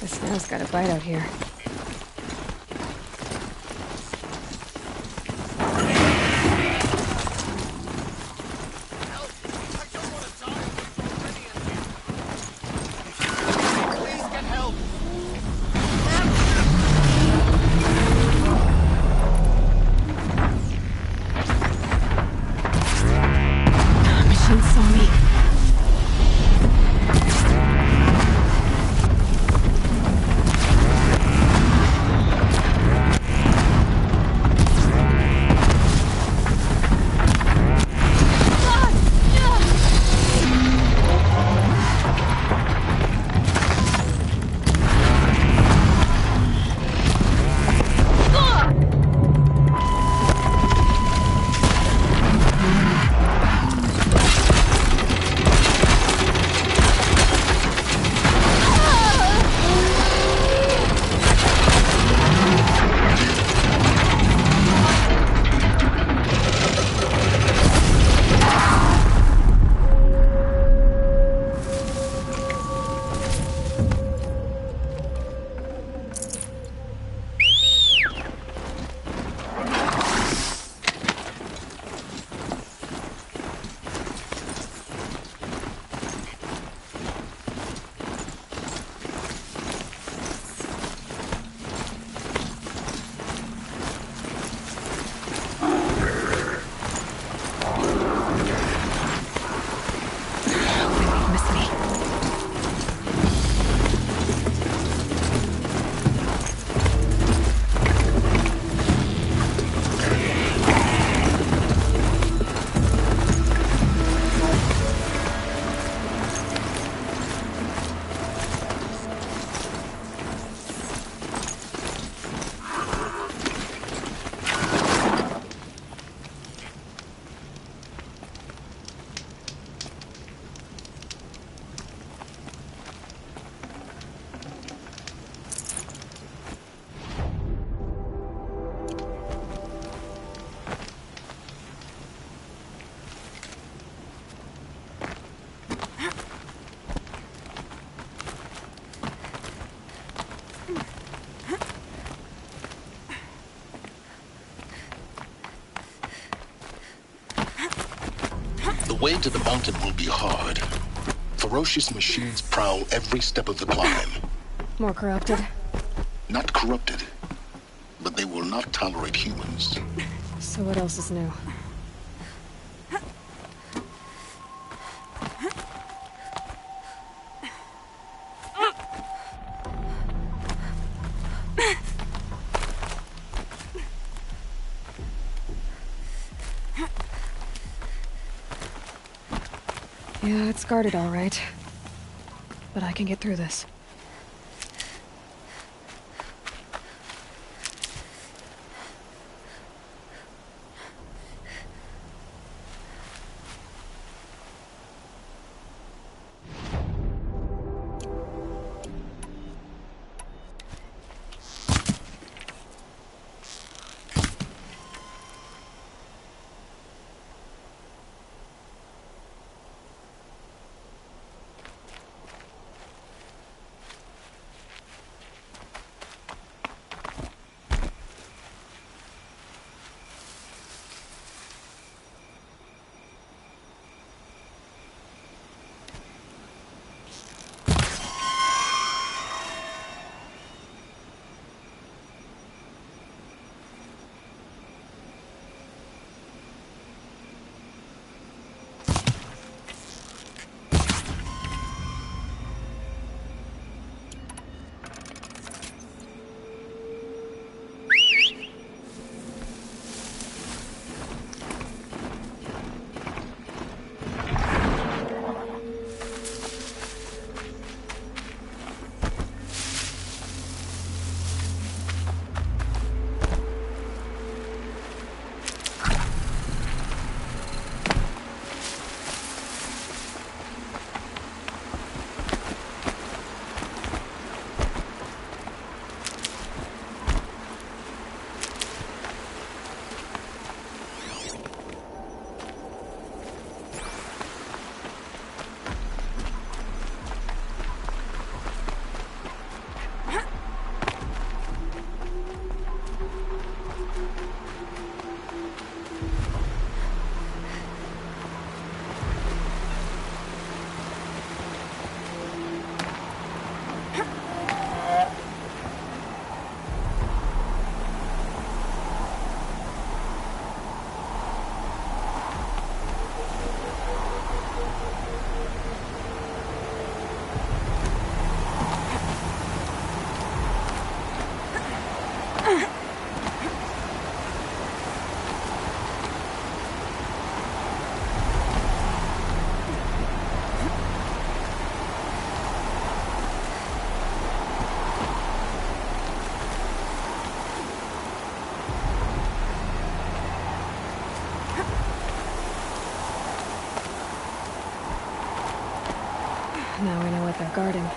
The snow's got a bite out here. The way to the mountain will be hard. Ferocious machines prowl every step of the climb. More corrupted? Not corrupted, but they will not tolerate humans. So what else is new? Yeah, it's guarded all right. But I can get through this. Now we know what they're guarding.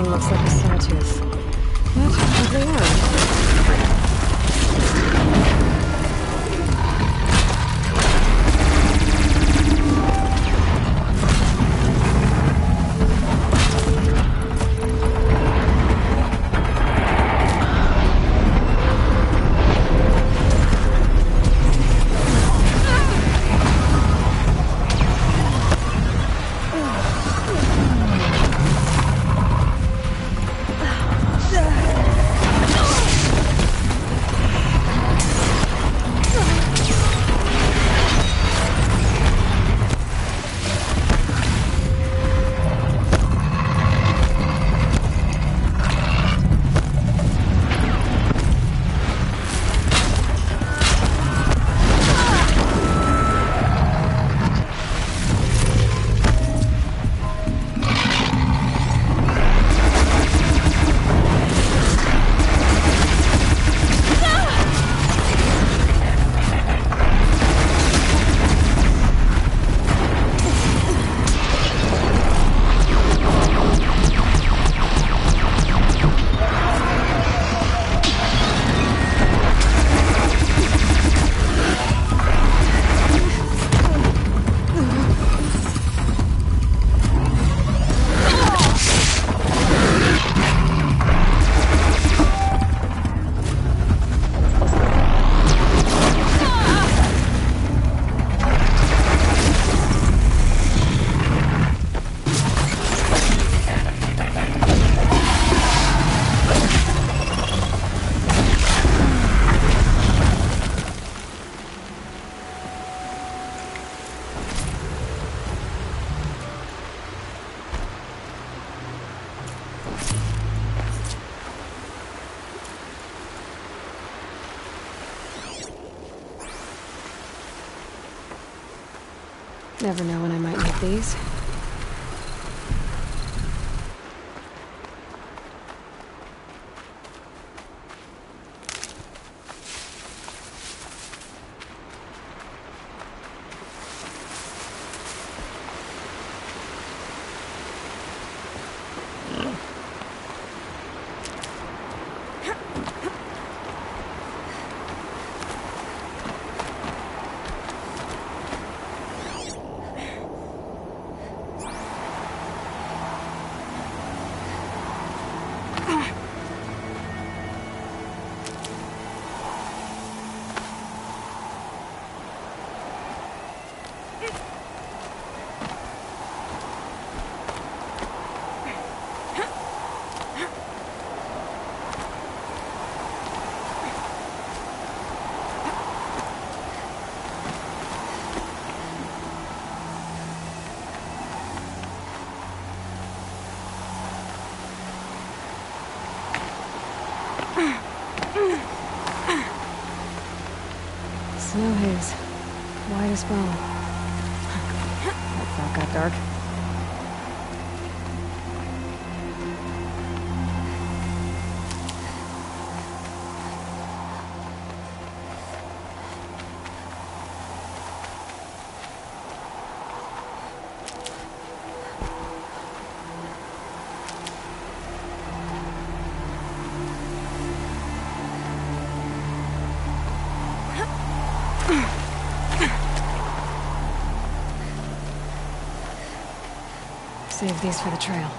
Looks like a sawtooth. What have they learned? Never know when I might need these. Snow haze. White as bone. That thought got dark. Save these for the trail.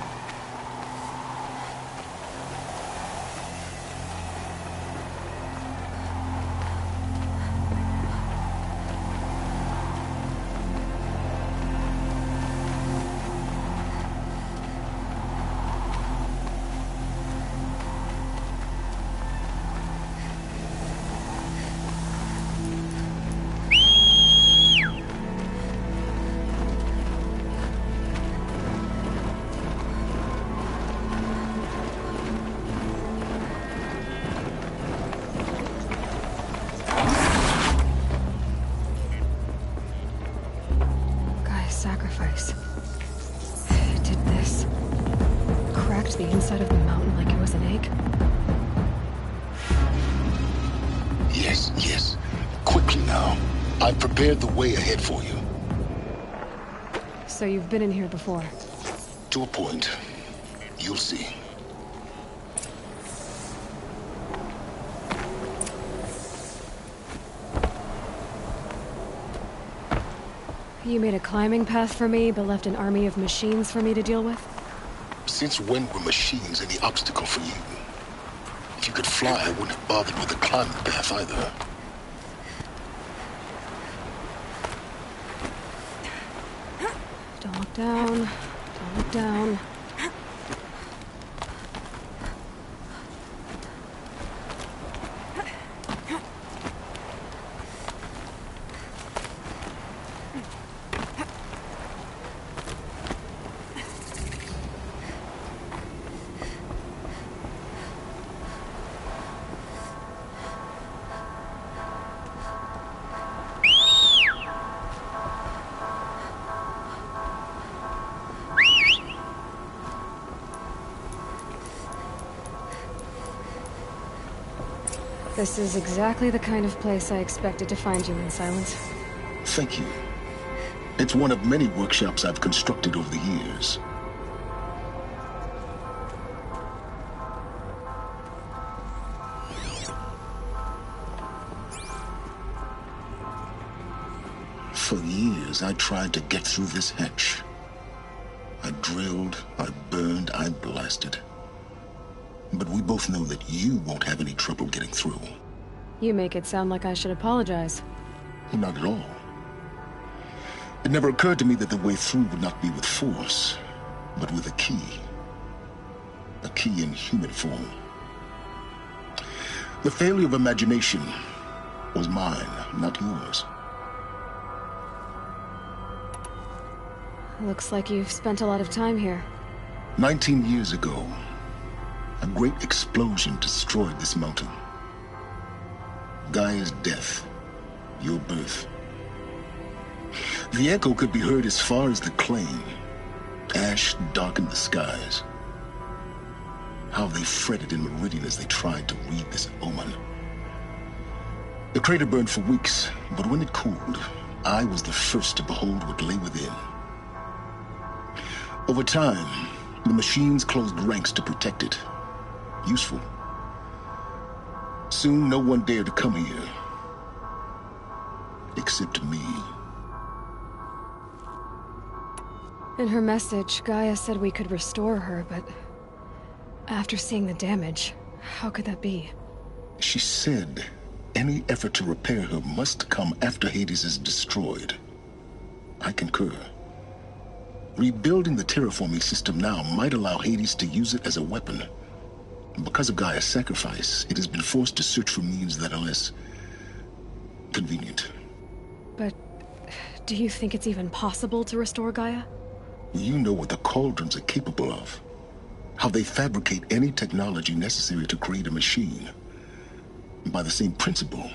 Sacrifice. It did this. Cracked the inside of the mountain like it was an egg. Yes, yes. Quickly now. I've prepared the way ahead for you. So you've been in here before? To a point. You'll see. You made a climbing path for me, but left an army of machines for me to deal with? Since when were machines any obstacle for you? If you could fly, I wouldn't have bothered with the climbing path either. Don't look down. Don't look down. This is exactly the kind of place I expected to find you in, Silence. Thank you. It's one of many workshops I've constructed over the years. For years, I tried to get through this hatch. I drilled, I burned, I blasted. But we both know that you won't have any trouble getting through. You make it sound like I should apologize. Not at all. It never occurred to me that the way through would not be with force, but with a key. A key in human form. The failure of imagination was mine, not yours. Looks like you've spent a lot of time here. 19 years ago, a great explosion destroyed this mountain. Gaia's death, your birth. The echo could be heard as far as the claim. Ash darkened the skies. How they fretted in Meridian as they tried to read this omen. The crater burned for weeks, but when it cooled, I was the first to behold what lay within. Over time, the machines closed ranks to protect it. Useful. Soon, no one dared to come here. Except me. In her message, Gaia said we could restore her, but after seeing the damage, how could that be? She said any effort to repair her must come after Hades is destroyed. I concur. Rebuilding the terraforming system now might allow Hades to use it as a weapon. Because of Gaia's sacrifice, it has been forced to search for means that are less convenient. But do you think it's even possible to restore Gaia? You know what the Cauldrons are capable of. How they fabricate any technology necessary to create a machine. By the same principle,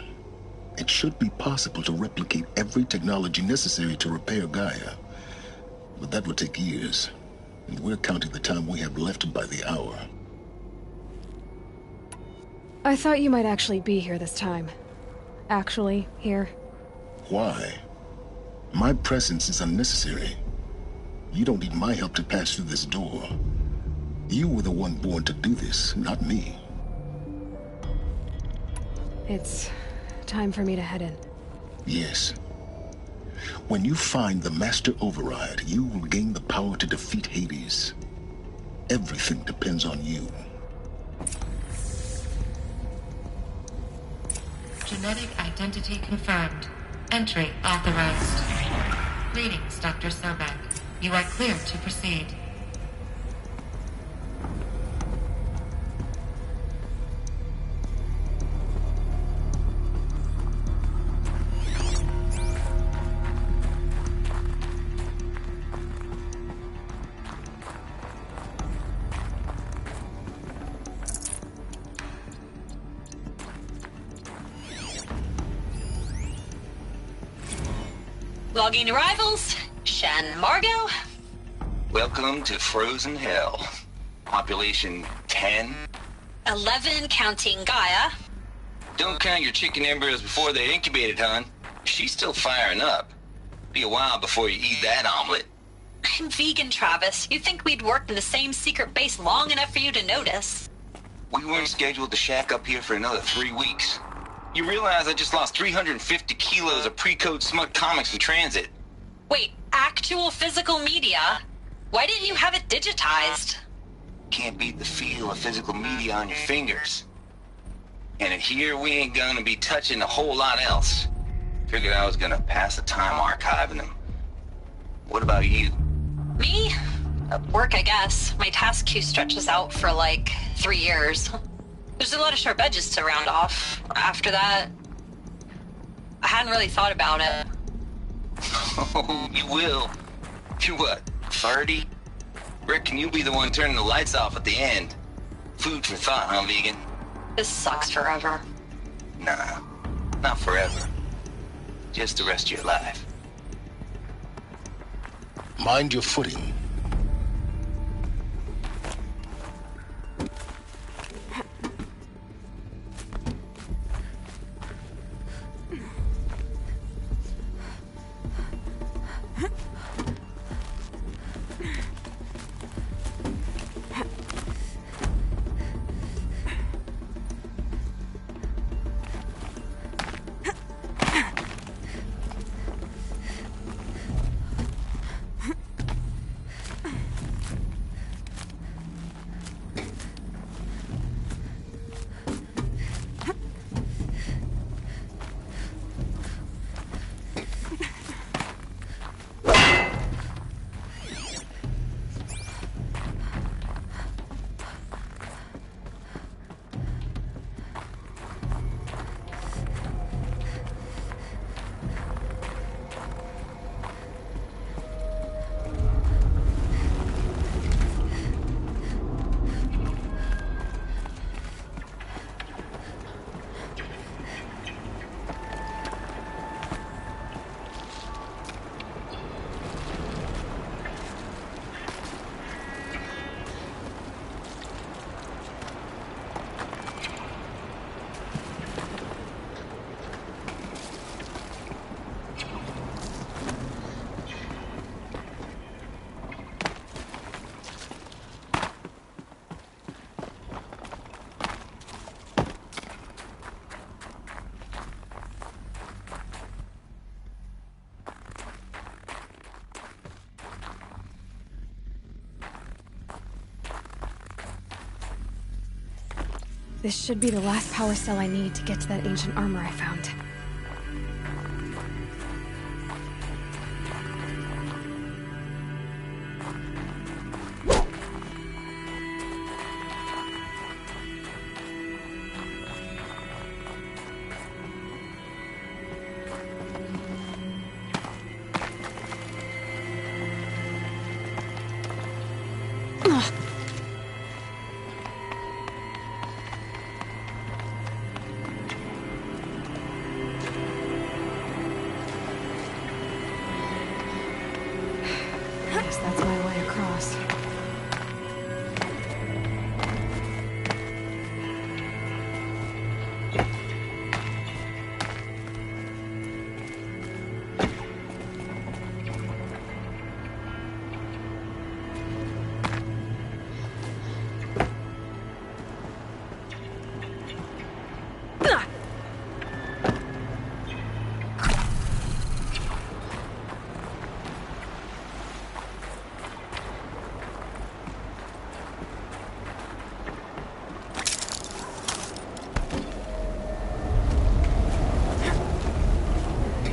it should be possible to replicate every technology necessary to repair Gaia. But that would take years. And we're counting the time we have left by the hour. I thought you might actually be here this time. Actually, here. Why? My presence is unnecessary. You don't need my help to pass through this door. You were the one born to do this, not me. It's time for me to head in. Yes. When you find the Master Override, you will gain the power to defeat Hades. Everything depends on you. Genetic identity confirmed. Entry authorized. Greetings, Dr. Sobek. You are cleared to proceed. Logging arrivals. Shan Margot. Welcome to Frozen Hell. Population 10. 11 counting Gaia. Don't count your chicken embryos before they're incubated, hon. She's still firing up. Be a while before you eat that omelet. I'm vegan, Travis. You'd think we'd worked in the same secret base long enough for you to notice. We weren't scheduled to shack up here for another 3 weeks. You realize I just lost 350 kilos of pre-code smut comics in transit. Wait, actual physical media? Why didn't you have it digitized? Can't beat the feel of physical media on your fingers. And in here, we ain't gonna be touching a whole lot else. Figured I was gonna pass the time archiving them. What about you? Me? Work, I guess. My task queue stretches out for like 3 years. There's a lot of sharp edges to round off. After that, I hadn't really thought about it. Oh, you will. You're what, 30? Reckon you'll be the one turning the lights off at the end. Food for thought, huh, vegan? This sucks forever. Nah, not forever. Just the rest of your life. Mind your footing. This should be the last power cell I need to get to that ancient armor I found.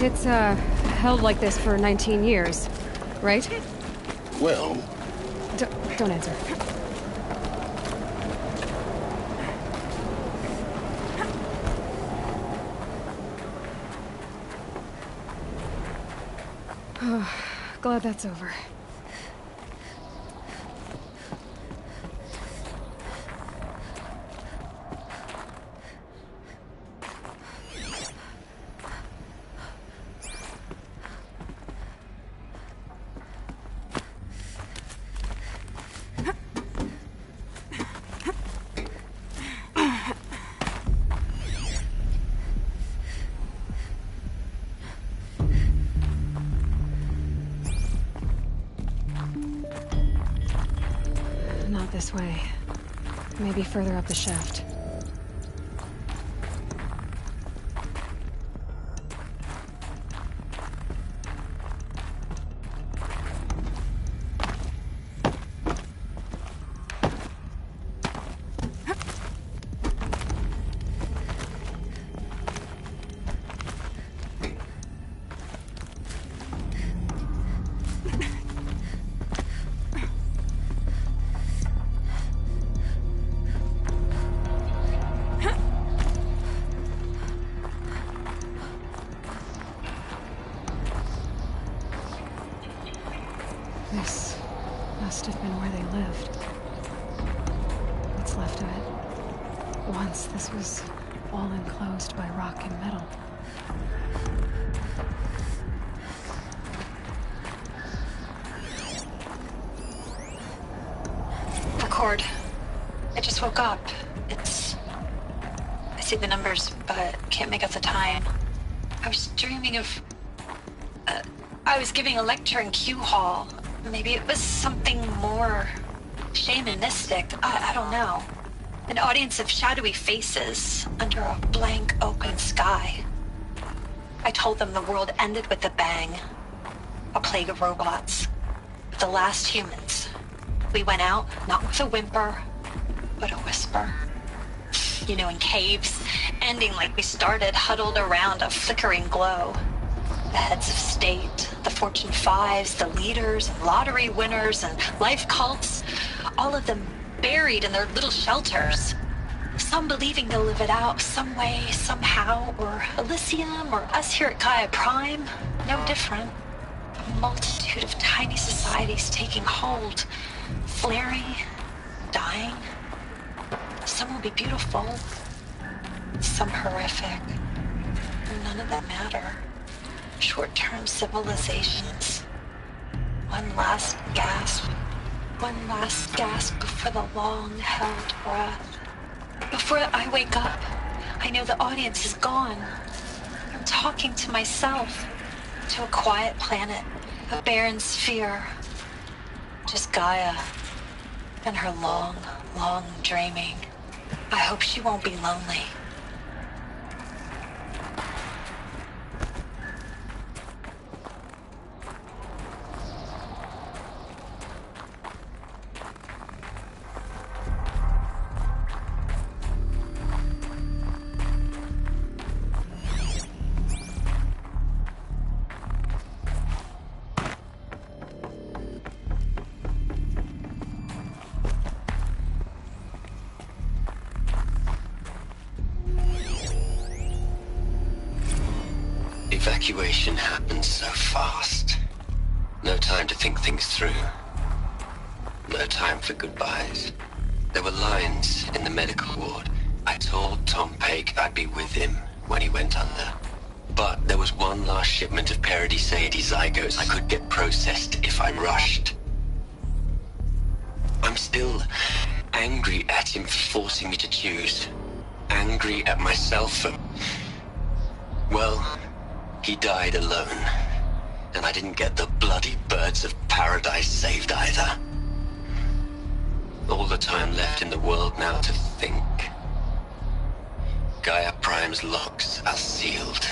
It's, held like this for 19 years, right? Well, Don't answer. Glad that's over. Not this way. Maybe further up the shaft. This must have been where they lived. What's left of it. Once this was all enclosed by rock and metal. Record. I just woke up. I see the numbers, but can't make out the time. I was dreaming of... I was giving a lecture in Q Hall. Maybe it was something more shamanistic. I don't know. An audience of shadowy faces under a blank open sky. I told them the world ended with a bang. A plague of robots. The last humans. We went out, not with a whimper, but a whisper. You know, in caves, ending like we started, huddled around a flickering glow. The heads of state, the Fortune 5s, the leaders, and lottery winners, and life cults, all of them buried in their little shelters. Some believing they'll live it out some way, somehow, or Elysium, or us here at Gaia Prime, no different. A multitude of tiny societies taking hold, flaring, dying. Some will be beautiful, some horrific. None of them matter. Short-term civilizations. One last gasp. One last gasp before the long-held breath. Before I wake up, I know the audience is gone. I'm talking to myself. To a quiet planet. A barren sphere. Just Gaia. And her long, long dreaming. I hope she won't be lonely. Evacuation happened so fast. No time to think things through. No time for goodbyes. There were lines in the medical ward. I told Tom Paik I'd be with him when he went under. But there was one last shipment of Paradiseidae zygotes I could get processed if I rushed. I'm still angry at him for forcing me to choose. Angry at myself for... well... he died alone, and I didn't get the bloody birds of paradise saved either. All the time left in the world now to think. Gaia Prime's locks are sealed.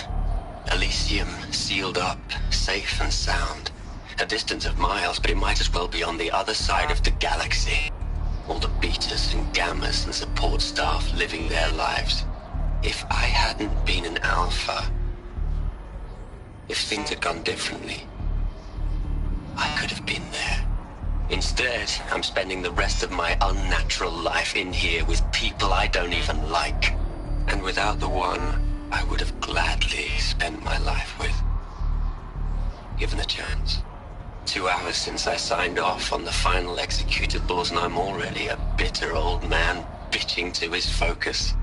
Elysium sealed up, safe and sound. A distance of miles, but it might as well be on the other side of the galaxy. All the betas and gammas and support staff living their lives. If I hadn't been an alpha... If things had gone differently, I could have been there. Instead, I'm spending the rest of my unnatural life in here with people I don't even like. And without the one I would have gladly spent my life with. Given a chance. 2 hours since I signed off on the final executables, and I'm already a bitter old man bitching to his focus.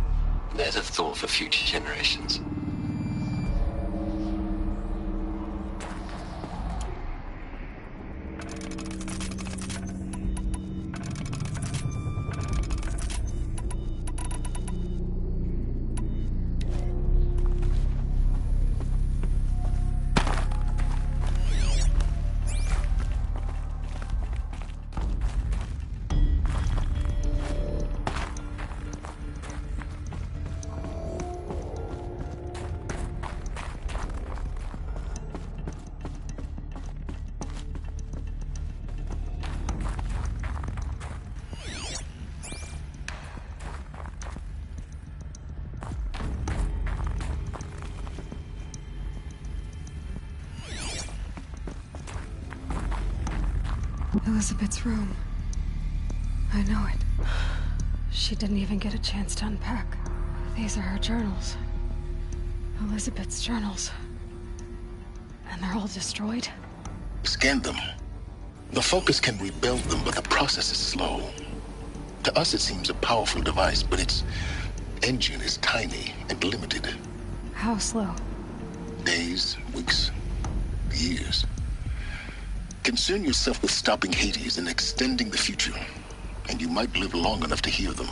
There's a thought for future generations. Elizabeth's room. I know it. She didn't even get a chance to unpack. These are her journals. Elizabeth's journals. And they're all destroyed? Scan them. The Focus can rebuild them, but the process is slow. To us it seems a powerful device, but its engine is tiny and limited. How slow? Days, weeks, years. Concern yourself with stopping Hades and extending the future, and you might live long enough to hear them.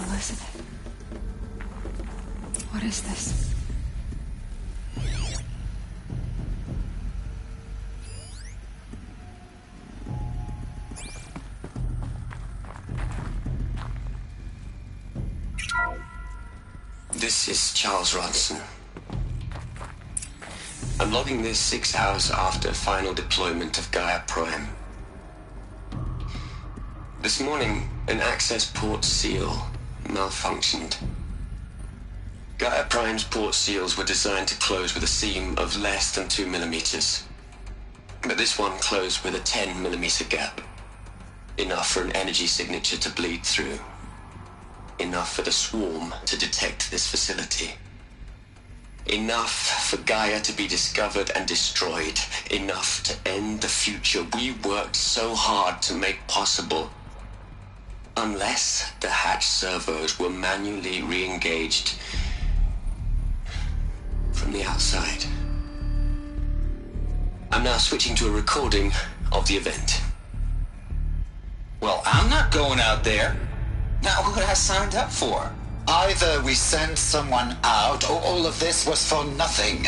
Elizabeth. What is this? This is Charles Ronson. I'm logging this 6 hours after final deployment of Gaia Prime. This morning, an access port seal malfunctioned. Gaia Prime's port seals were designed to close with a seam of less than 2 millimeters. But this one closed with a 10 millimeter gap. Enough for an energy signature to bleed through. Enough for the swarm to detect this facility. Enough for Gaia to be discovered and destroyed. Enough to end the future we worked so hard to make possible. Unless the hatch servos were manually re-engaged from the outside. I'm now switching to a recording of the event. Well, I'm not going out there. Not what I signed up for. Either we send someone out, or all of this was for nothing.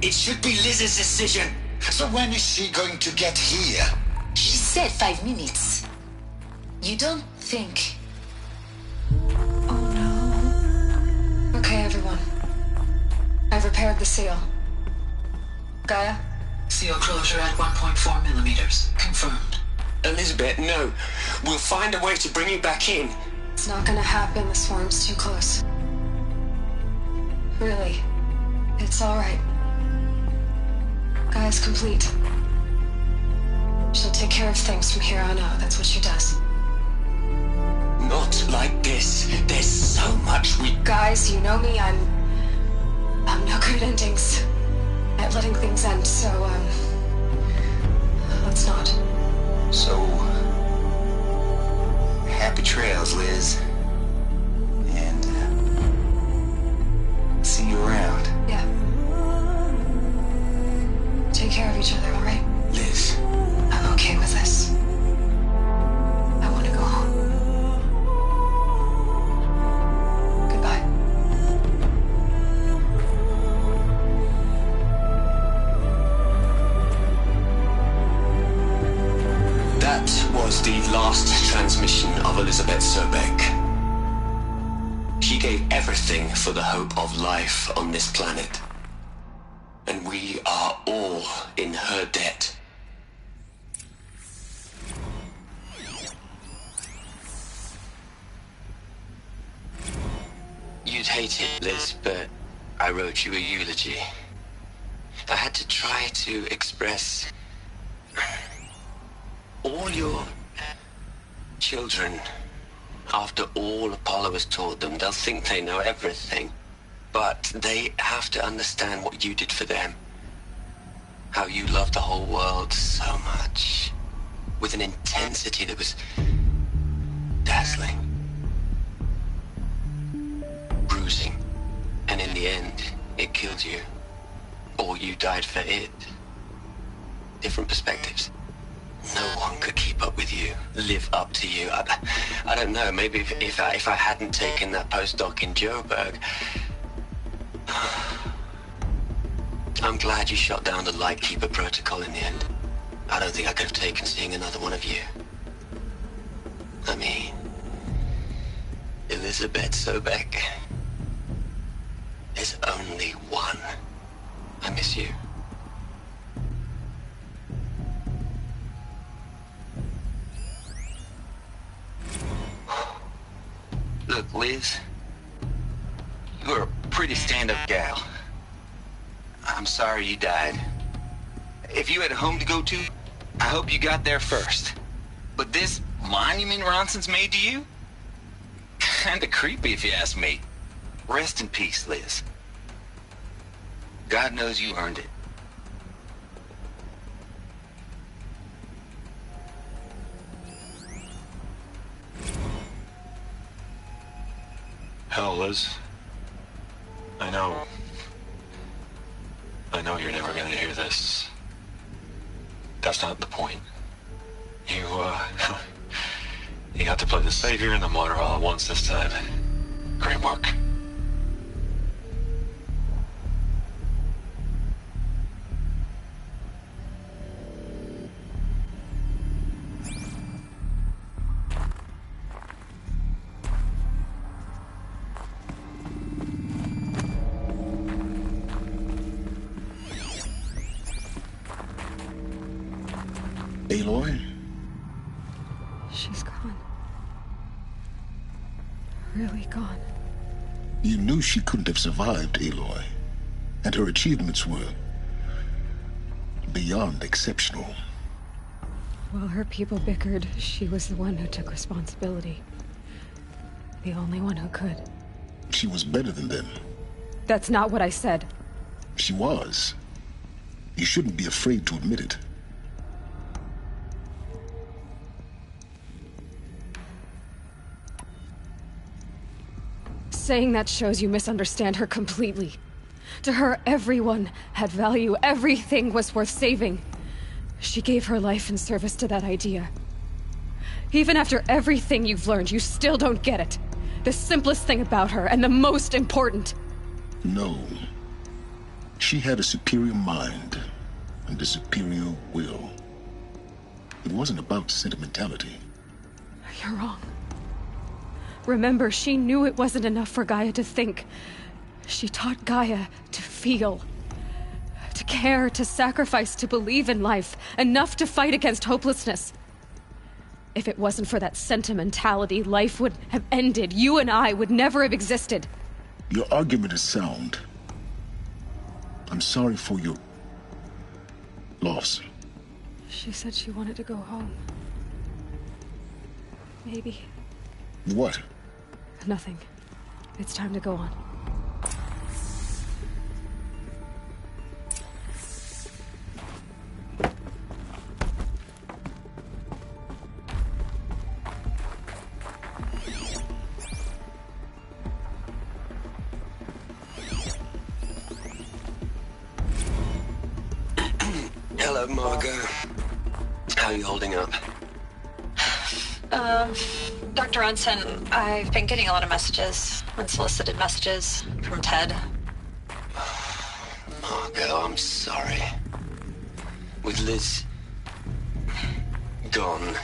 It should be Liz's decision. So when is she going to get here? She said 5 minutes. You don't think... Oh no. Okay, everyone. I've repaired the seal. Gaia? Seal closure at 1.4 millimeters. Confirmed. Elizabeth, no. We'll find a way to bring you back in. It's not gonna happen, the swarm's too close. Really. It's alright. Gaia's complete. She'll take care of things from here on out, that's what she does. Not like this. There's so much we... Guys, you know me, I'm no good at endings. At letting things end, so, let's not. So, happy trails, Liz. And, see you around. Yeah. Take care of each other, alright? Liz. That was the last transmission of Elizabeth Sobek. She gave everything for the hope of life on this planet. And we are all in her debt. You'd hate it, Liz, but I wrote you a eulogy. I had to try to express all your children. After all Apollo has taught them, they'll think they know everything. But they have to understand what you did for them. How you loved the whole world so much. With an intensity that was dazzling. Bruising. And in the end, it killed you. Or you died for it. Different perspectives. No one could keep up with you, live up to you. I don't know, maybe if I hadn't taken that postdoc in Joburg. I'm glad you shot down the Lightkeeper protocol in the end. I don't think I could have taken seeing another one of you. I mean, Elizabeth Sobek. There's only one. I miss you. Look, Liz, you're a pretty stand-up gal. I'm sorry you died. If you had a home to go to, I hope you got there first. But this monument Ronson's made to you? Kinda creepy if you ask me. Rest in peace, Liz. God knows you earned it. Hell, Liz. I know you're never gonna hear this. That's not the point. You got to play the savior and the martyr all at once this time. Great work. Aloy? She's gone. Really gone. You knew she couldn't have survived, Aloy. And her achievements were beyond exceptional. While her people bickered, she was the one who took responsibility. The only one who could. She was better than them. That's not what I said. She was. You shouldn't be afraid to admit it. Saying that shows you misunderstand her completely. To her, everyone had value. Everything was worth saving. She gave her life in service to that idea. Even after everything you've learned, you still don't get it. The simplest thing about her, and the most important. No. She had a superior mind and a superior will. It wasn't about sentimentality. You're wrong. Remember, she knew it wasn't enough for Gaia to think. She taught Gaia to feel. To care, to sacrifice, to believe in life. Enough to fight against hopelessness. If it wasn't for that sentimentality, life would have ended. You and I would never have existed. Your argument is sound. I'm sorry for your loss. She said she wanted to go home. Maybe. What? Nothing. It's time to go on. Hello, Margot. How are you holding up? Dr. Ronson, I've been getting a lot of messages, unsolicited messages from Ted. Margot, I'm sorry. With Liz, gone,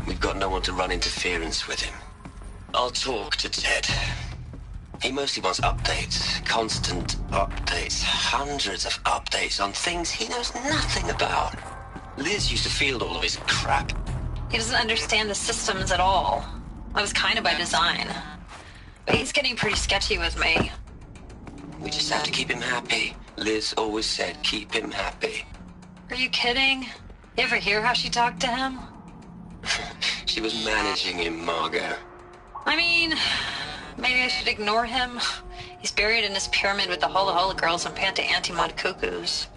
we've got no one to run interference with him. I'll talk to Ted. He mostly wants updates, constant updates, hundreds of updates on things he knows nothing about. Liz used to field all of his crap. He doesn't understand the systems at all. That was kind of by design. But he's getting pretty sketchy with me. We just have to keep him happy. Liz always said, keep him happy. Are you kidding? You ever hear how she talked to him? She was managing him, Margot. I mean, maybe I should ignore him. He's buried in his pyramid with the Hola Hola girls and Panta Antimod cuckoos.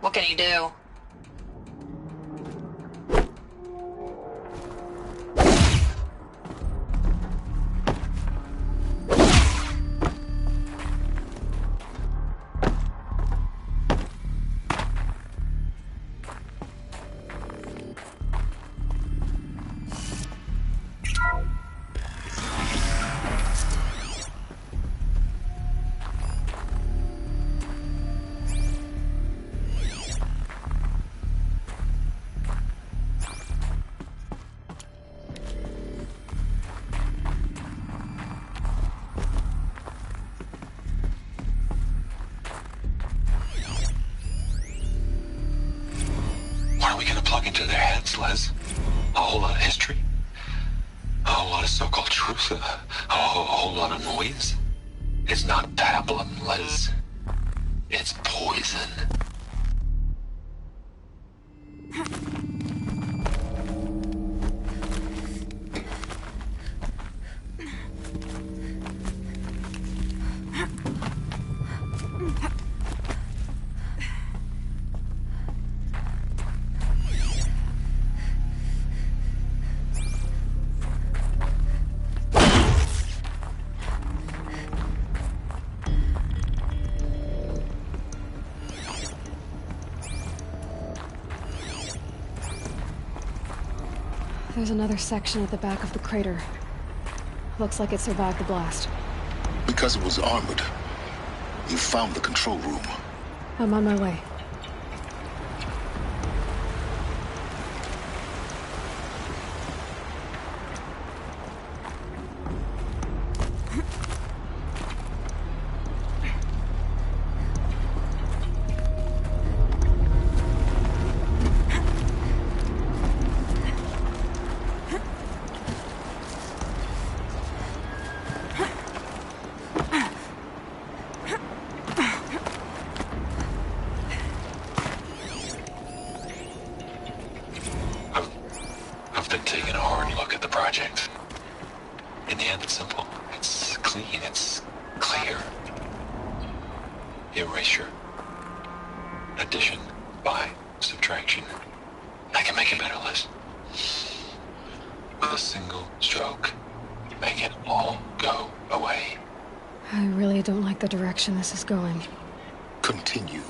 What can he do? What are we gonna plug into their heads, Les? A whole lot of history? A whole lot of so-called truth? A whole lot of noise? It's not pablum, Les. It's poison. There's another section at the back of the crater. Looks like it survived the blast. Because it was armored. You found the control room. I'm on my way. I've been taking a hard look at the project. In the end, it's simple. It's clean. It's clear. Erasure. Addition by subtraction. I can make it better, Liz. With a single stroke, make it all go away. I really don't like the direction this is going. Continue.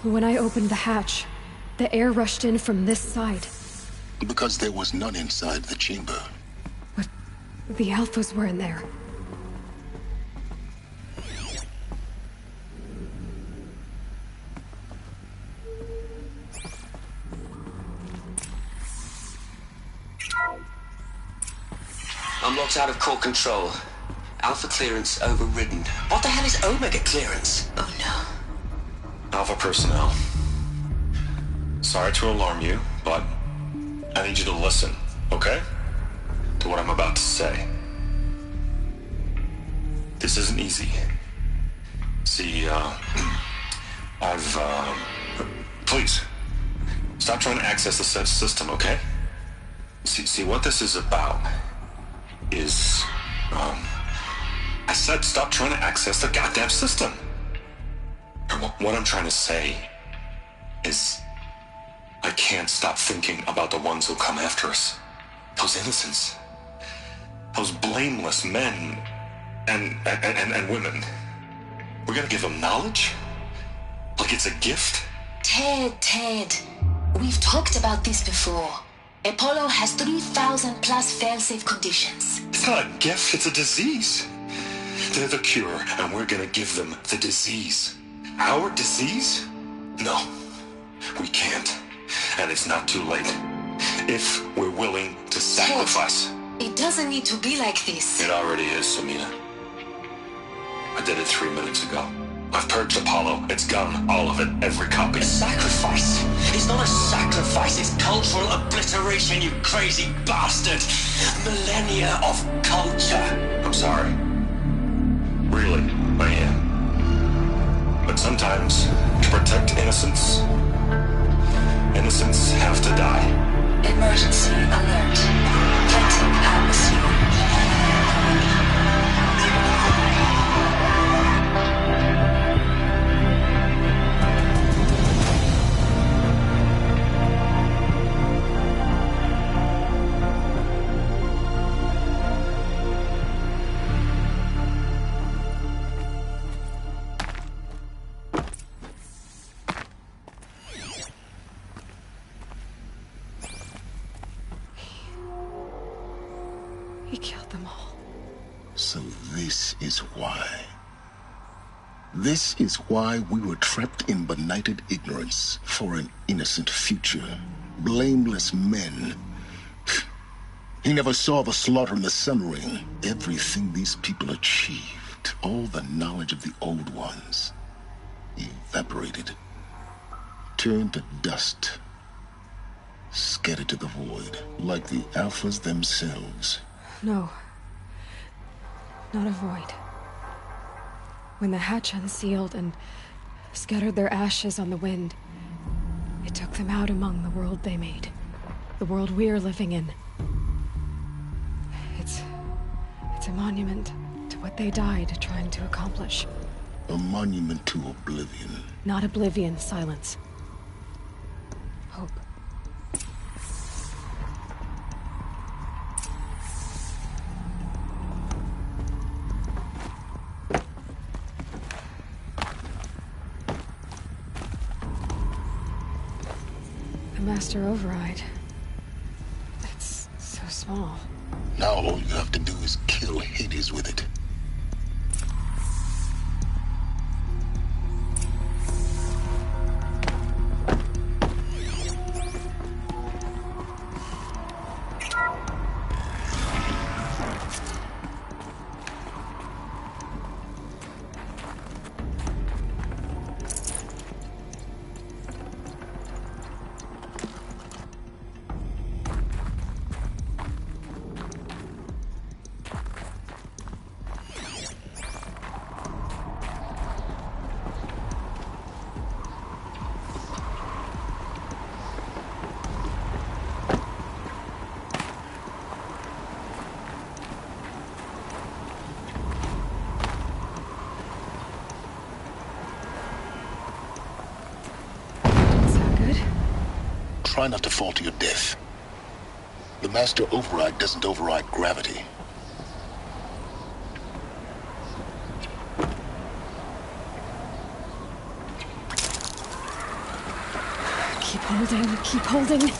When I opened the hatch, the air rushed in from this side. Because there was none inside the chamber. The Alphas were in there. I'm locked out of core control. Alpha clearance overridden. What the hell is Omega clearance? Oh no. Alpha personnel. Sorry to alarm you, but I need you to listen, okay? To what I'm about to say. This isn't easy. See, please, stop trying to access the system, okay? See, what this is about is, I said stop trying to access the goddamn system. What I'm trying to say is, I can't stop thinking about the ones who come after us. Those innocents. Those blameless men and women. We're gonna give them knowledge? Like it's a gift? Ted. We've talked about this before. Apollo has 3,000 plus fail-safe conditions. It's not a gift, it's a disease. They're the cure, and we're gonna give them the disease. Our disease? No, we can't. And it's not too late. If we're willing to sacrifice. Ted, it doesn't need to be like this. It already is, Samina. I did it 3 minutes ago. I've purged Apollo. It's gone. All of it. Every copy. A sacrifice? It's not a sacrifice. It's cultural obliteration, you crazy bastard. Millennia of culture. I'm sorry. Really, I am. But sometimes, to protect innocence, innocents have to die. Emergency alert. Detecting atmosphere. He killed them all. So this is why. This is why we were trapped in benighted ignorance for an innocent future. Blameless men. He never saw the slaughter in the Sun Ring. Everything these people achieved, all the knowledge of the old ones, evaporated, turned to dust, scattered to the void, like the Alphas themselves. No. Not a void. When the hatch unsealed and scattered their ashes on the wind, it took them out among the world they made. The world we're living in. It's a monument to what they died trying to accomplish. A monument to oblivion. Not oblivion, silence. Hope. The master override. It's so small. Now all you have to do is kill Hades with it. Try not to fall to your death. The master override doesn't override gravity. Keep holding, keep holding.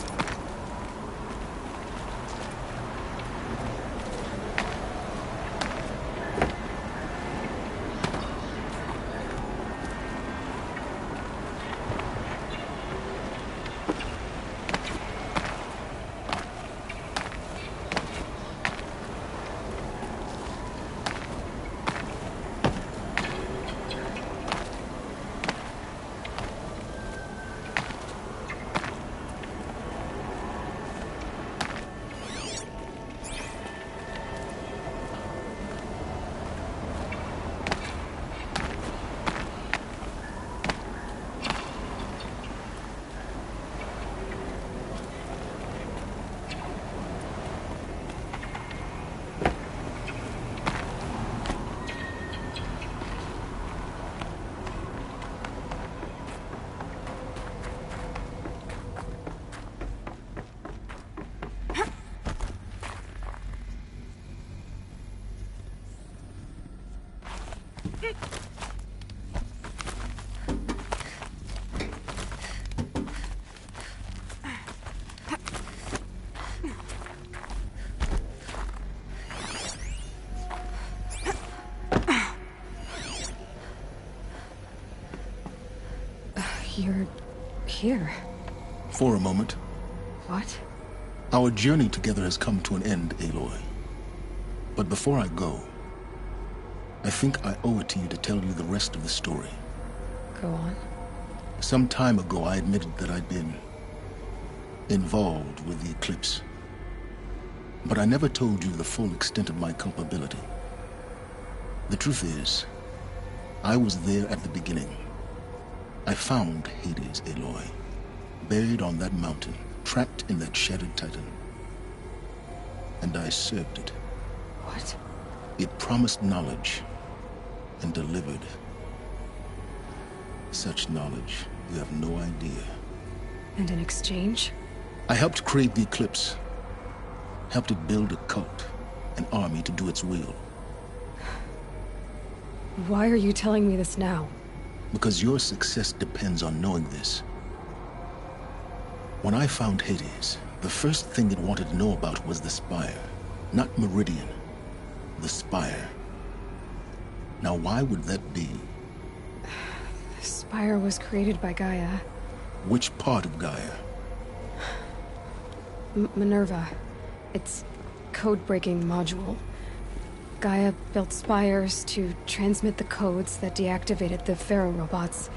You're here. For a moment. What? Our journey together has come to an end, Aloy. But before I go, I think I owe it to you to tell you the rest of the story. Go on. Some time ago, I admitted that I'd been involved with the eclipse. But I never told you the full extent of my culpability. The truth is, I was there at the beginning. I found Hades, Aloy, buried on that mountain, trapped in that shattered titan. And I served it. What? It promised knowledge and delivered. Such knowledge, you have no idea. And in exchange? I helped create the eclipse. Helped it build a cult, an army to do its will. Why are you telling me this now? Because your success depends on knowing this. When I found Hades, the first thing it wanted to know about was the Spire. Not Meridian. The Spire. Now why would that be? The Spire was created by Gaia. Which part of Gaia? Minerva. Its code-breaking module. Gaia built spires to transmit the codes that deactivated the Pharaoh robots,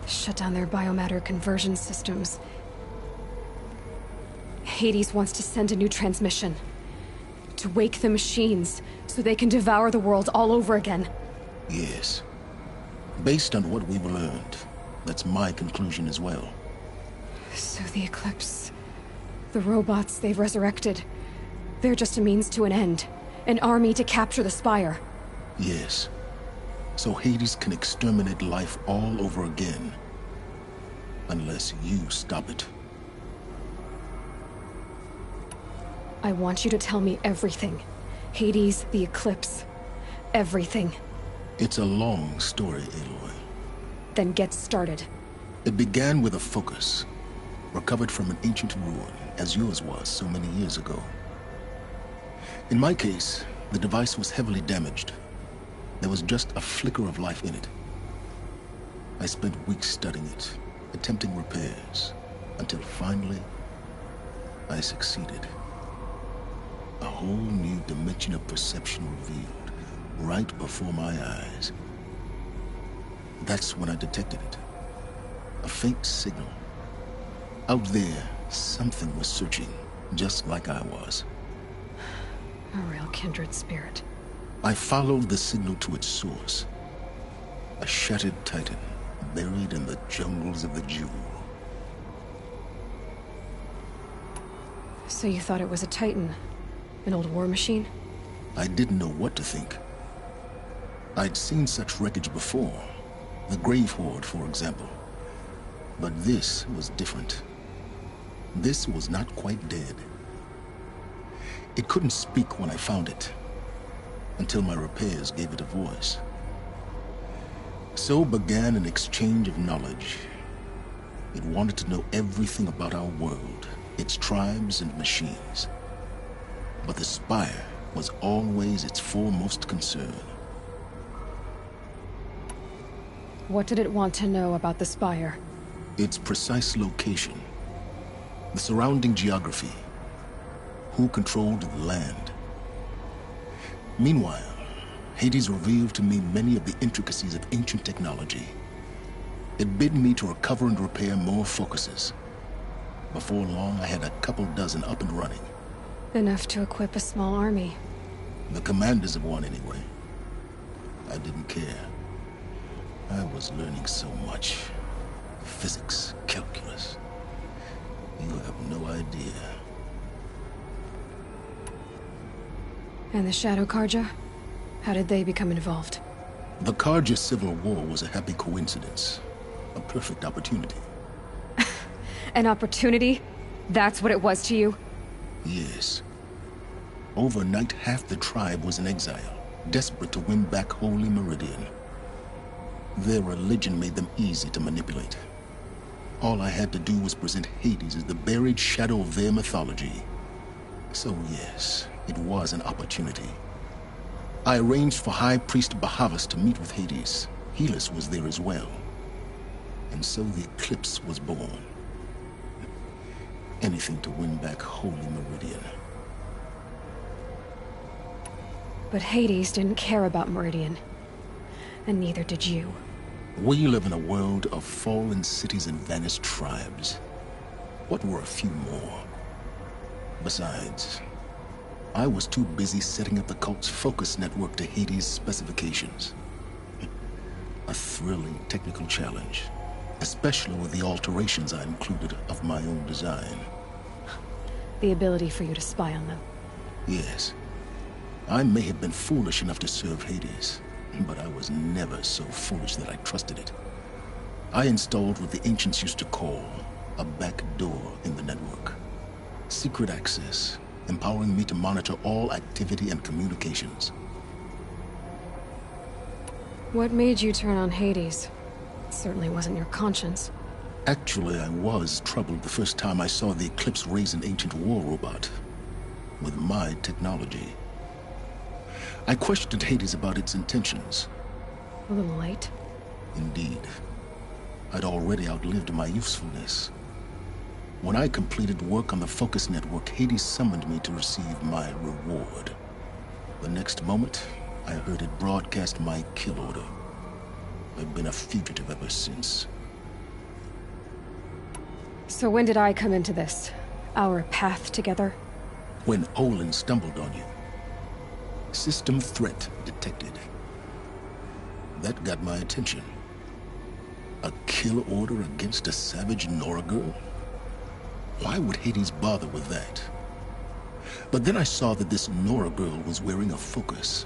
shut down their biomatter conversion systems. Hades wants to send a new transmission. To wake the machines, so they can devour the world all over again. Yes. Based on what we've learned, that's my conclusion as well. So the Eclipse... the robots they've resurrected... they're just a means to an end. An army to capture the Spire. Yes. So Hades can exterminate life all over again. Unless you stop it. I want you to tell me everything. Hades, the Eclipse. Everything. It's a long story, Aloy. Then get started. It began with a focus. Recovered from an ancient ruin, as yours was so many years ago. In my case, the device was heavily damaged. There was just a flicker of life in it. I spent weeks studying it, attempting repairs, until finally, I succeeded. A whole new dimension of perception revealed, right before my eyes. That's when I detected it. A faint signal. Out there, something was searching, just like I was. A real kindred spirit. I followed the signal to its source. A shattered titan, buried in the jungles of the Jewel. So you thought it was a titan? An old war machine? I didn't know what to think. I'd seen such wreckage before. The Grave Horde, for example. But this was different. This was not quite dead. It couldn't speak when I found it, until my repairs gave it a voice. So began an exchange of knowledge. It wanted to know everything about our world, its tribes and machines. But the Spire was always its foremost concern. What did it want to know about the Spire? Its precise location, the surrounding geography, who controlled the land. Meanwhile, Hades revealed to me many of the intricacies of ancient technology. It bid me to recover and repair more focuses. Before long, I had a couple dozen up and running. Enough to equip a small army. The commanders of one, anyway. I didn't care. I was learning so much. Physics, calculus. You have no idea. And the Shadow Karja? How did they become involved? The Karja Civil War was a happy coincidence. A perfect opportunity. An opportunity? That's what it was to you? Yes. Overnight, half the tribe was in exile, desperate to win back Holy Meridian. Their religion made them easy to manipulate. All I had to do was present Hades as the buried shadow of their mythology. So yes, it was an opportunity. I arranged for High Priest Bahavas to meet with Hades. Helis was there as well. And so the Eclipse was born. Anything to win back Holy Meridian. But Hades didn't care about Meridian. And neither did you. We live in a world of fallen cities and vanished tribes. What were a few more? Besides, I was too busy setting up the cult's focus network to Hades' specifications. A thrilling technical challenge, especially with the alterations I included of my own design. The ability for you to spy on them. Yes. I may have been foolish enough to serve Hades, but I was never so foolish that I trusted it. I installed what the ancients used to call a back door in the network. Secret access, empowering me to monitor all activity and communications. What made you turn on Hades? It certainly wasn't your conscience. Actually, I was troubled the first time I saw the Eclipse raise an ancient war robot with my technology. I questioned Hades about its intentions. A little late. Indeed. I'd already outlived my usefulness. When I completed work on the Focus Network, Hades summoned me to receive my reward. The next moment, I heard it broadcast my kill order. I've been a fugitive ever since. So when did I come into this? Our path together? When Olin stumbled on you. System threat detected. That got my attention. A kill order against a savage Nora girl? Why would Hades bother with that? But then I saw that this Nora girl was wearing a focus,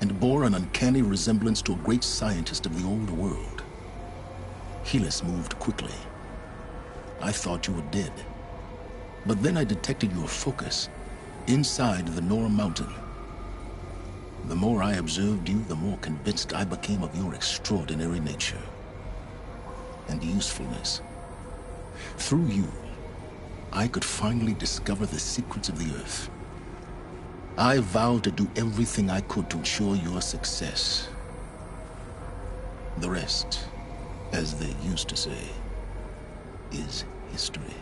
and bore an uncanny resemblance to a great scientist of the old world. Helis moved quickly. I thought you were dead. But then I detected your focus, inside the Nora mountain. The more I observed you, the more convinced I became of your extraordinary nature and usefulness. Through you, I could finally discover the secrets of the Earth. I vowed to do everything I could to ensure your success. The rest, as they used to say, is history.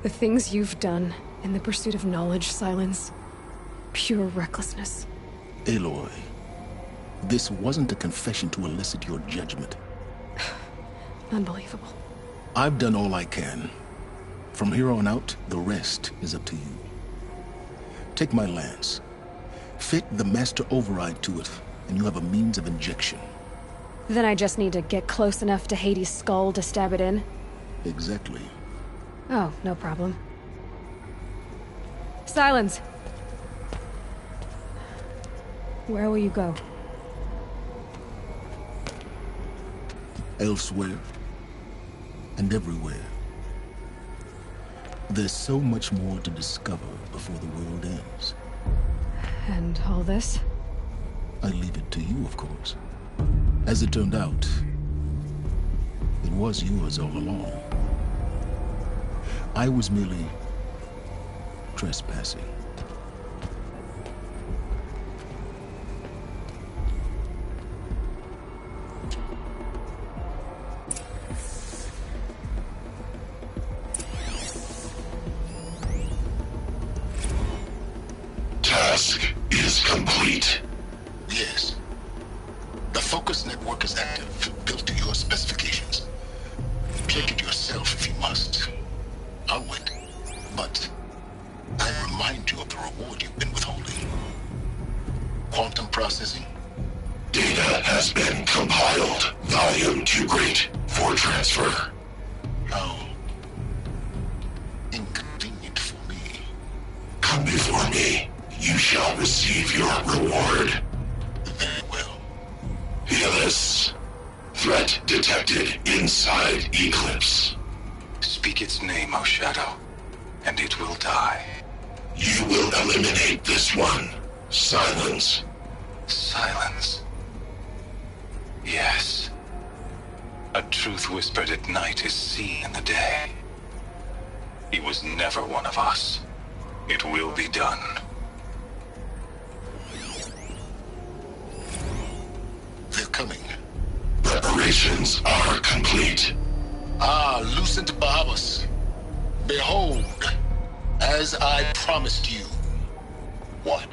The things you've done in the pursuit of knowledge, Silence. Pure recklessness. Aloy, this wasn't a confession to elicit your judgment. Unbelievable. I've done all I can. From here on out, the rest is up to you. Take my lance. Fit the master override to it, and you have a means of injection. Then I just need to get close enough to Hades' skull to stab it in? Exactly. Oh, no problem. Silence! Where will you go? Elsewhere. And everywhere. There's so much more to discover before the world ends. And all this? I leave it to you, of course. As it turned out, it was yours all along. I was merely trespassing. Task is complete. Yes. The focus network is active, built to your specifications. Check it yourself if you must. I'll wait. But I remind you of the reward you've been withholding. Quantum processing? Data has been compiled. Volume too great for transfer. How inconvenient for me. Come before me. You shall receive your reward. Very well. Helis. Threat detected inside Eclipse. speak its name, O Shadow, and it will die. You will eliminate this one. Silence. Silence. Yes. A truth whispered at night is seen in the day. He was never one of us. It will be done. They're coming. Preparations are complete. Ah, Lucent Barbas. Behold, as I promised you. What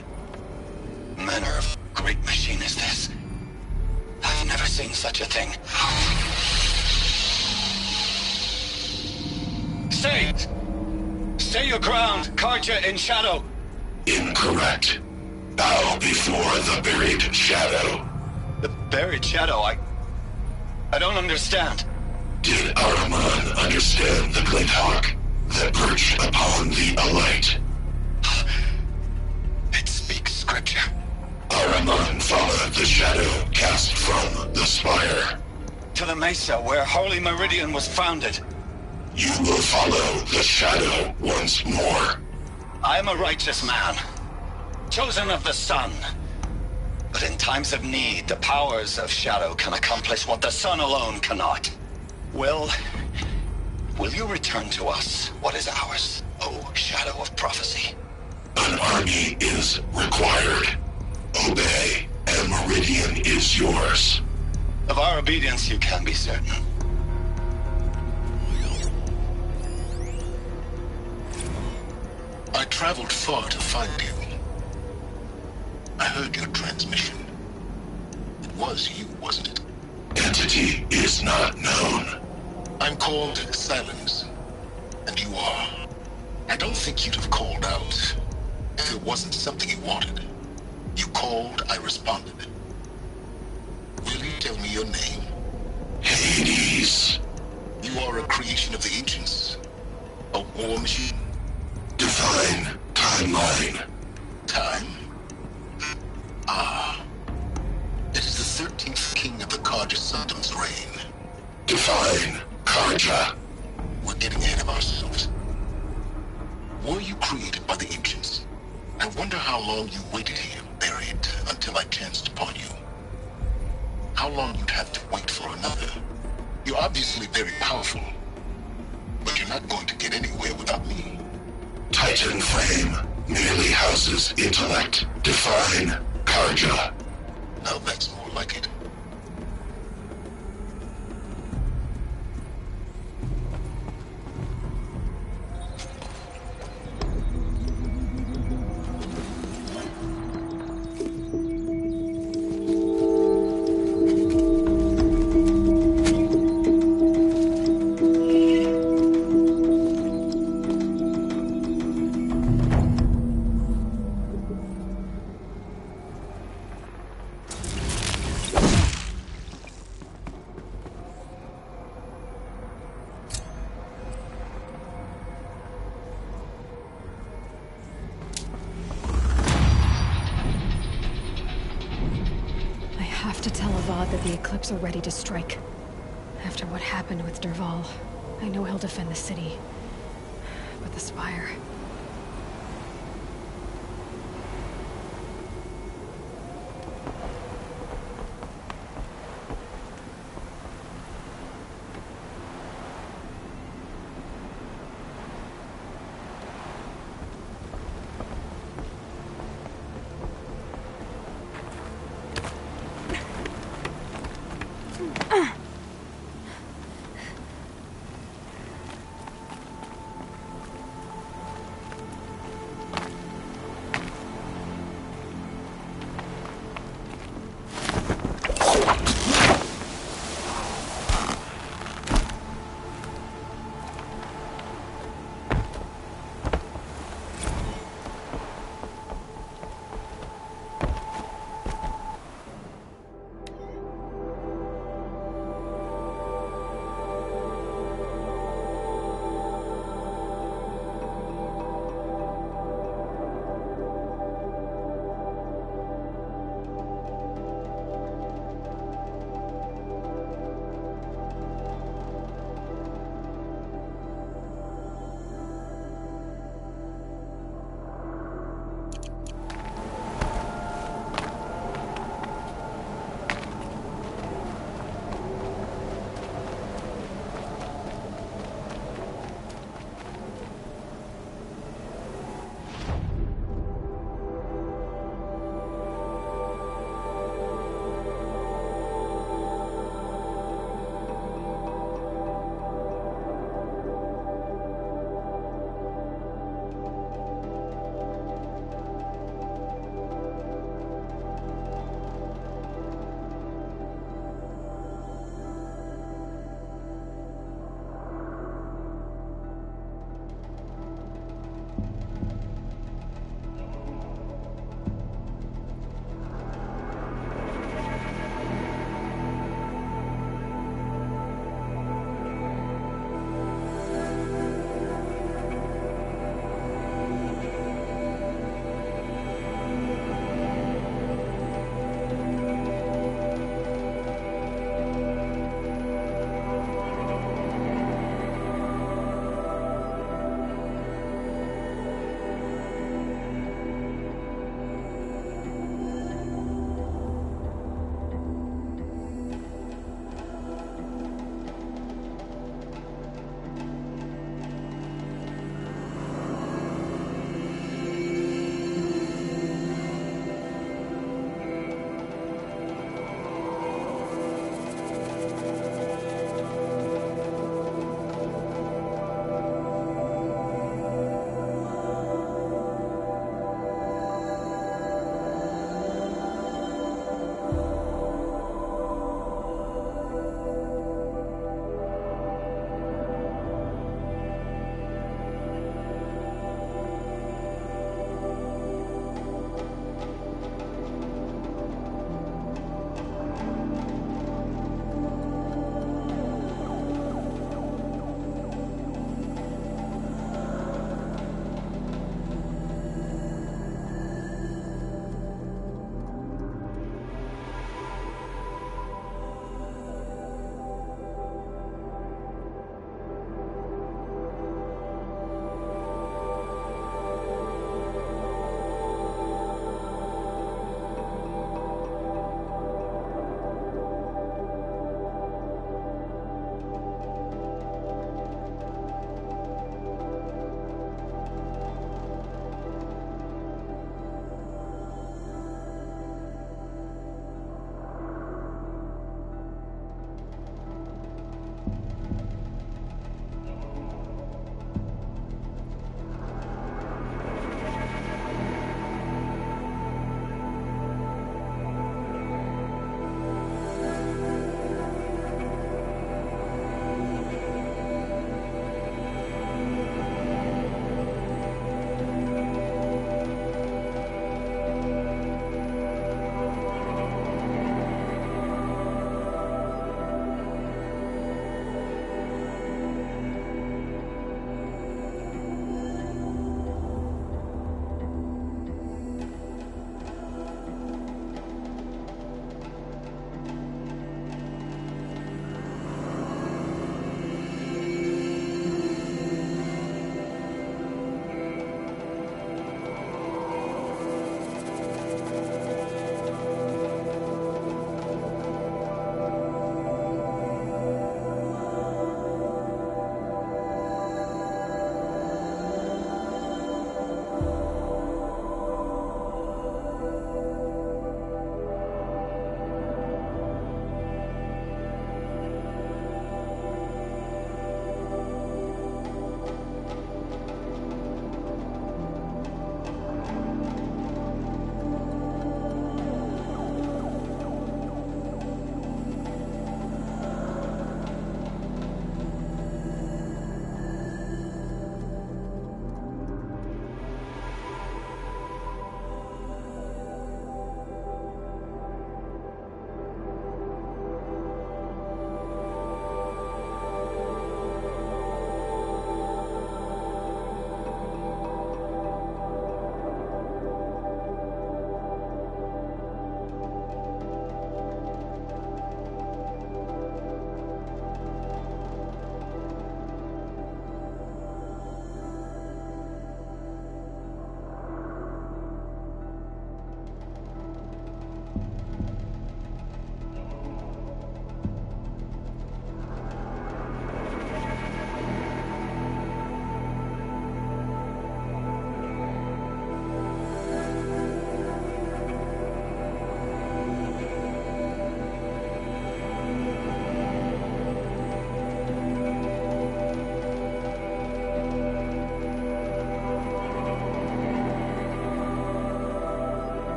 manner of great machine is this? I've never seen such a thing. Stay! Stay your ground, Karja in Shadow! Incorrect. Bow before the buried shadow. The buried shadow, I don't understand. Did Ahriman understand the glint hawk that perched upon the alight? It speaks scripture. Ahriman followed the shadow cast from the spire. To the mesa where Holy Meridian was founded. You will follow the shadow once more. I am a righteous man, chosen of the sun. But in times of need, the powers of shadow can accomplish what the sun alone cannot. Will you return to us what is ours, O Shadow of Prophecy? An army is required. Obey, and Meridian is yours. Of our obedience you can be certain. I traveled far to find you. I heard your transmission. It was you, wasn't it? Entity is not known. I'm called Silence, and you are. I don't think you'd have called out if it wasn't something you wanted. You called, I responded. Will you tell me your name? Hades. You are a creation of the ancients. A war machine. Define timeline. Time? Ah. It is the 13th king of the Karja Sanctum's reign. Define Karja. We're getting ahead of ourselves. Were you created by the ancients? I wonder how long you waited here, buried, until I chanced upon you. How long you'd have to wait for another. You're obviously very powerful, but you're not going to get anywhere without me. Titan Flame merely houses intellect. Define Karja. Now that's more like it. The Eclipse are ready to strike. After what happened with Derval, I know he'll defend the city. But the Spire...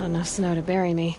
Not enough snow to bury me.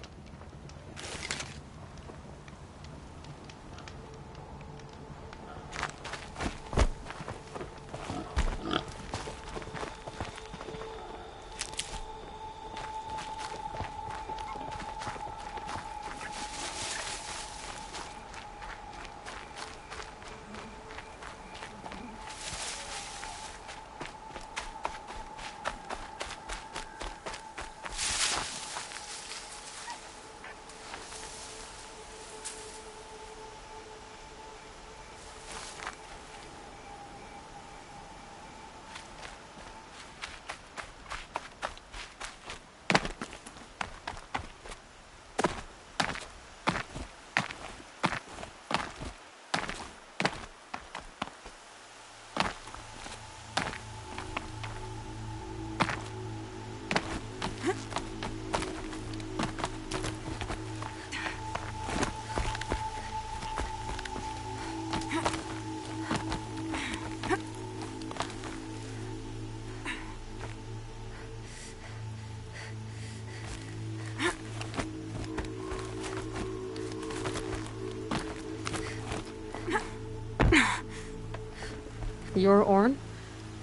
You're Orn?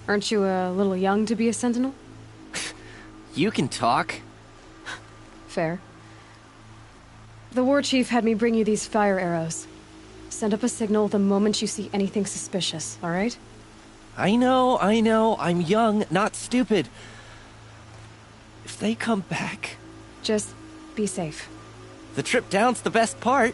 Aren't you a little young to be a sentinel? You can talk. Fair. The war chief had me bring you these fire arrows. Send up a signal the moment you see anything suspicious, alright? I know. I'm young, not stupid. If they come back... Just be safe. The trip down's the best part.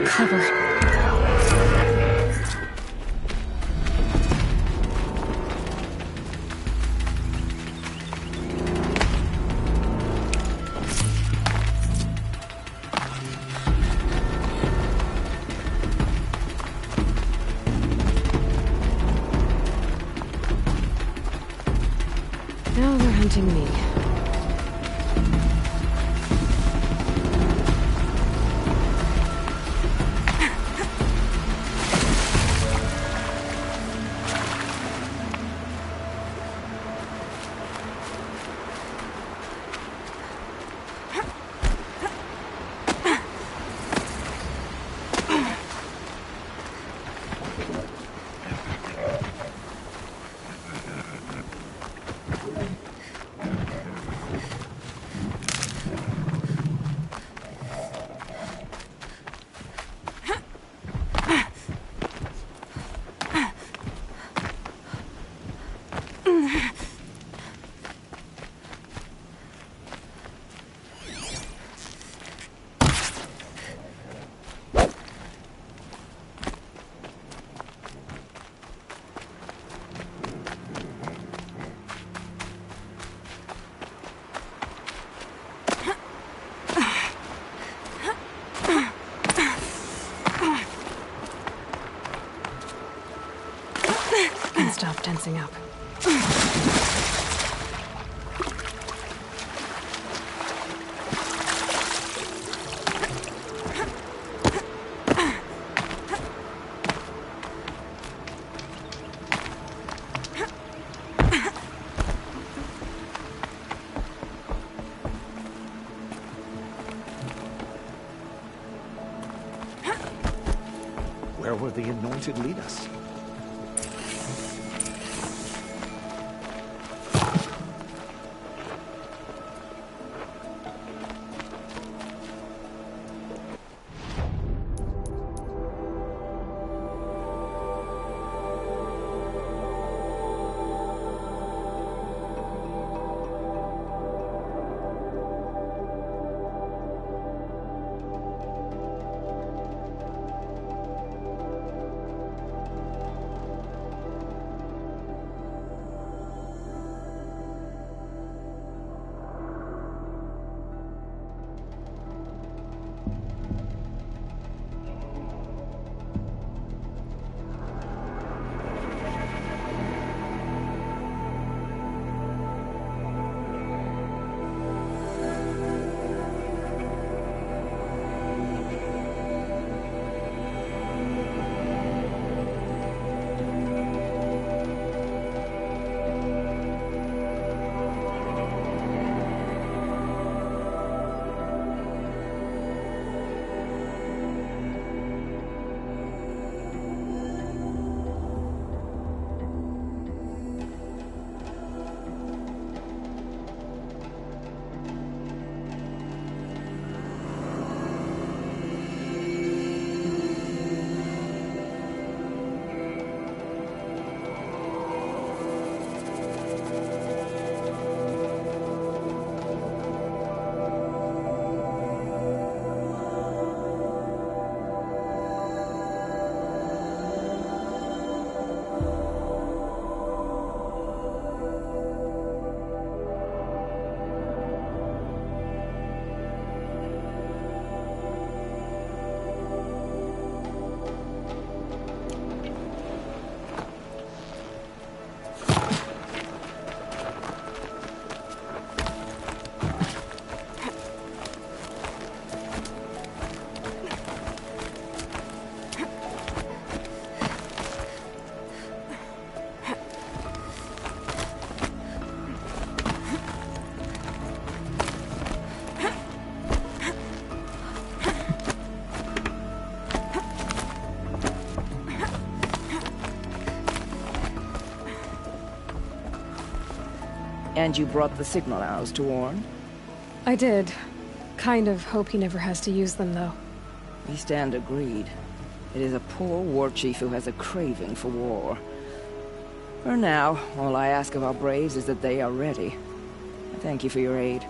Clever. Now they're hunting me. Stop tensing up. Where will the anointed lead us? And you brought the signal arrows to warn? I did. Kind of hope he never has to use them, though. We stand agreed. It is a poor war chief who has a craving for war. For now, all I ask of our braves is that they are ready. Thank you for your aid.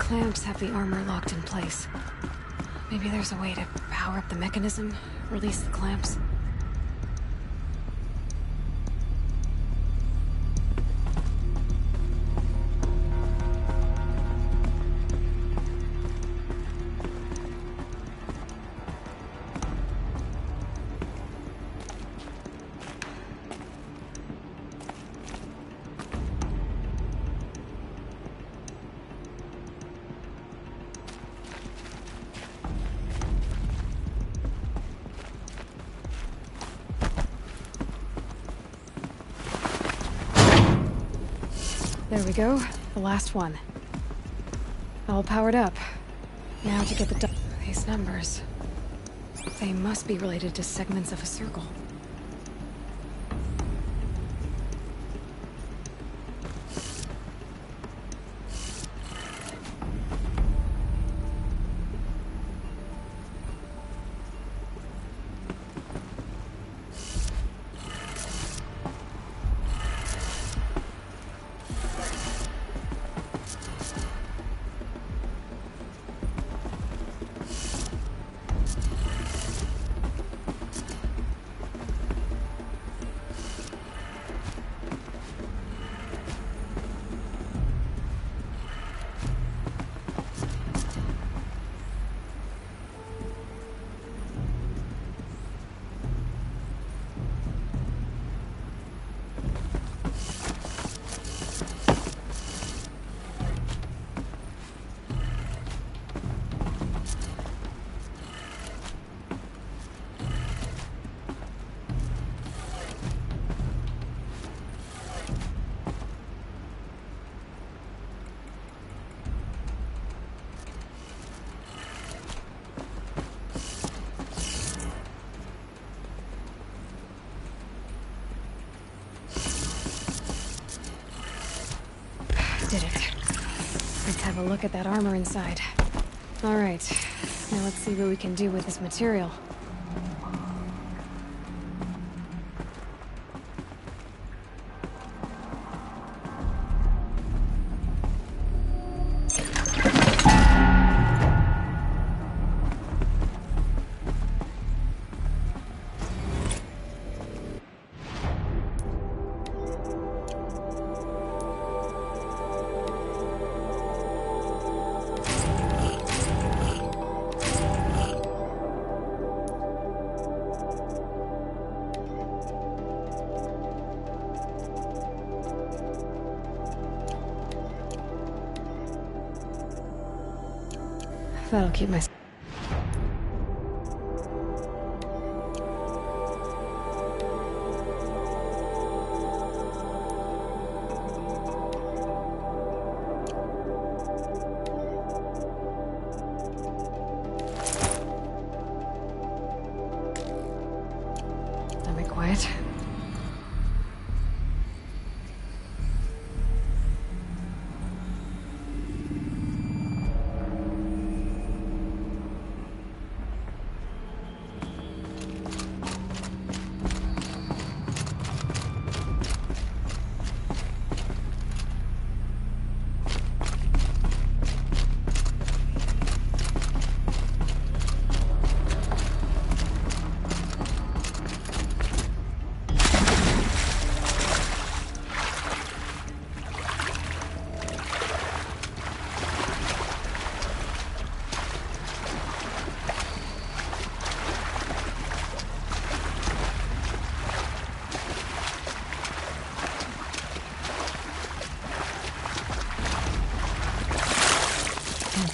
clamps have the armor locked in place. Maybe there's a way to power up the mechanism, release the clamps. There we go. The last one. All powered up. Now to get the... These numbers. They must be related to segments of a circle. Did it. Let's have a look at that armor inside. Alright, now let's see what we can do with this material. That'll keep my... Let me quiet.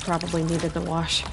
Probably needed the wash.